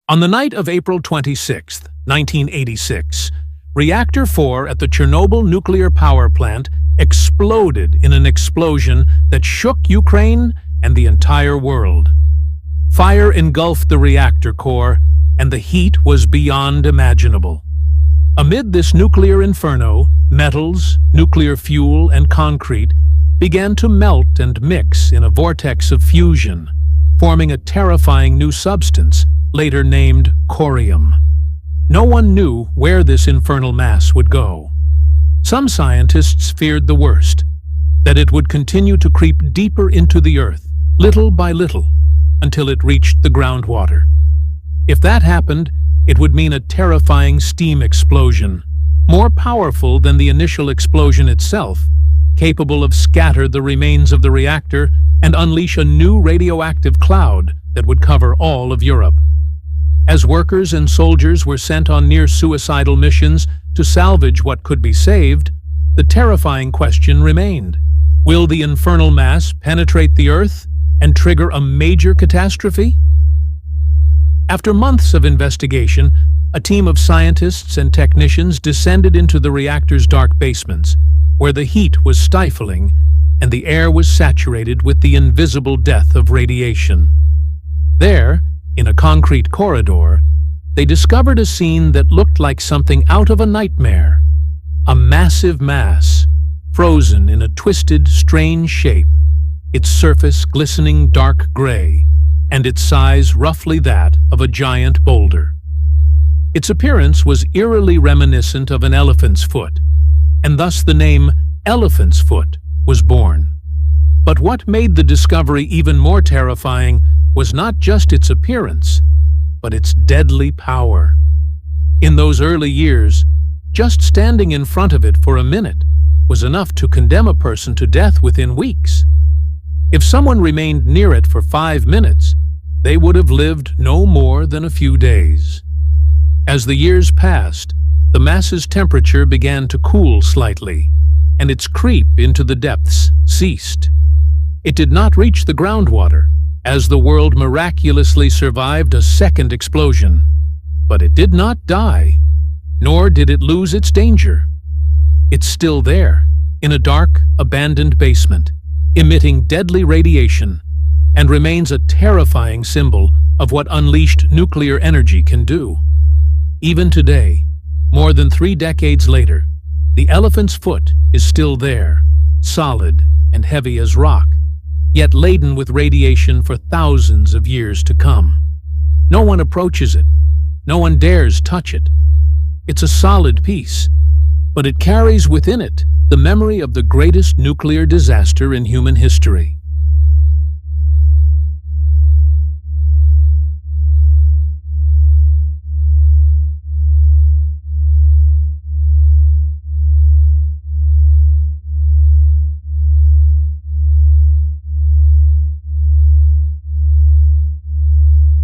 On the night of April 26, 1986, Reactor 4 at the Chernobyl nuclear power plant exploded in an explosion that shook Ukraine and the entire world. Fire engulfed the reactor core, and the heat was beyond imaginable. Amid this nuclear inferno, metals, nuclear fuel, and concrete began to melt and mix in a vortex of fusion, forming a terrifying new substance, later named corium. No one knew where this infernal mass would go. Some scientists feared the worst, that it would continue to creep deeper into the earth, little by little, until it reached the groundwater. If that happened, it would mean a terrifying steam explosion, more powerful than the initial explosion itself, capable of scatter the remains of the reactor and unleash a new radioactive cloud that would cover all of Europe. As workers and soldiers were sent on near-suicidal missions to salvage what could be saved, the terrifying question remained: will the infernal mass penetrate the Earth and trigger a major catastrophe? After months of investigation, a team of scientists and technicians descended into the reactor's dark basements, where the heat was stifling and the air was saturated with the invisible death of radiation. There, in a concrete corridor, they discovered a scene that looked like something out of a nightmare. A massive mass, frozen in a twisted, strange shape, its surface glistening dark gray, and its size roughly that of a giant boulder. Its appearance was eerily reminiscent of an elephant's foot, and thus the name Elephant's Foot was born. But what made the discovery even more terrifying was not just its appearance, but its deadly power. In those early years, just standing in front of it for a minute was enough to condemn a person to death within weeks. If someone remained near it for 5 minutes, they would have lived no more than a few days. As the years passed, the mass's temperature began to cool slightly, and its creep into the depths ceased. It did not reach the groundwater, as the world miraculously survived a second explosion. But it did not die, nor did it lose its danger. It's still there, in a dark, abandoned basement, emitting deadly radiation, and remains a terrifying symbol of what unleashed nuclear energy can do. Even today, more than 3 decades later, the elephant's foot is still there, solid and heavy as rock, yet laden with radiation for thousands of years to come. No one approaches it. No one dares touch it. It's a solid piece, but it carries within it the memory of the greatest nuclear disaster in human history.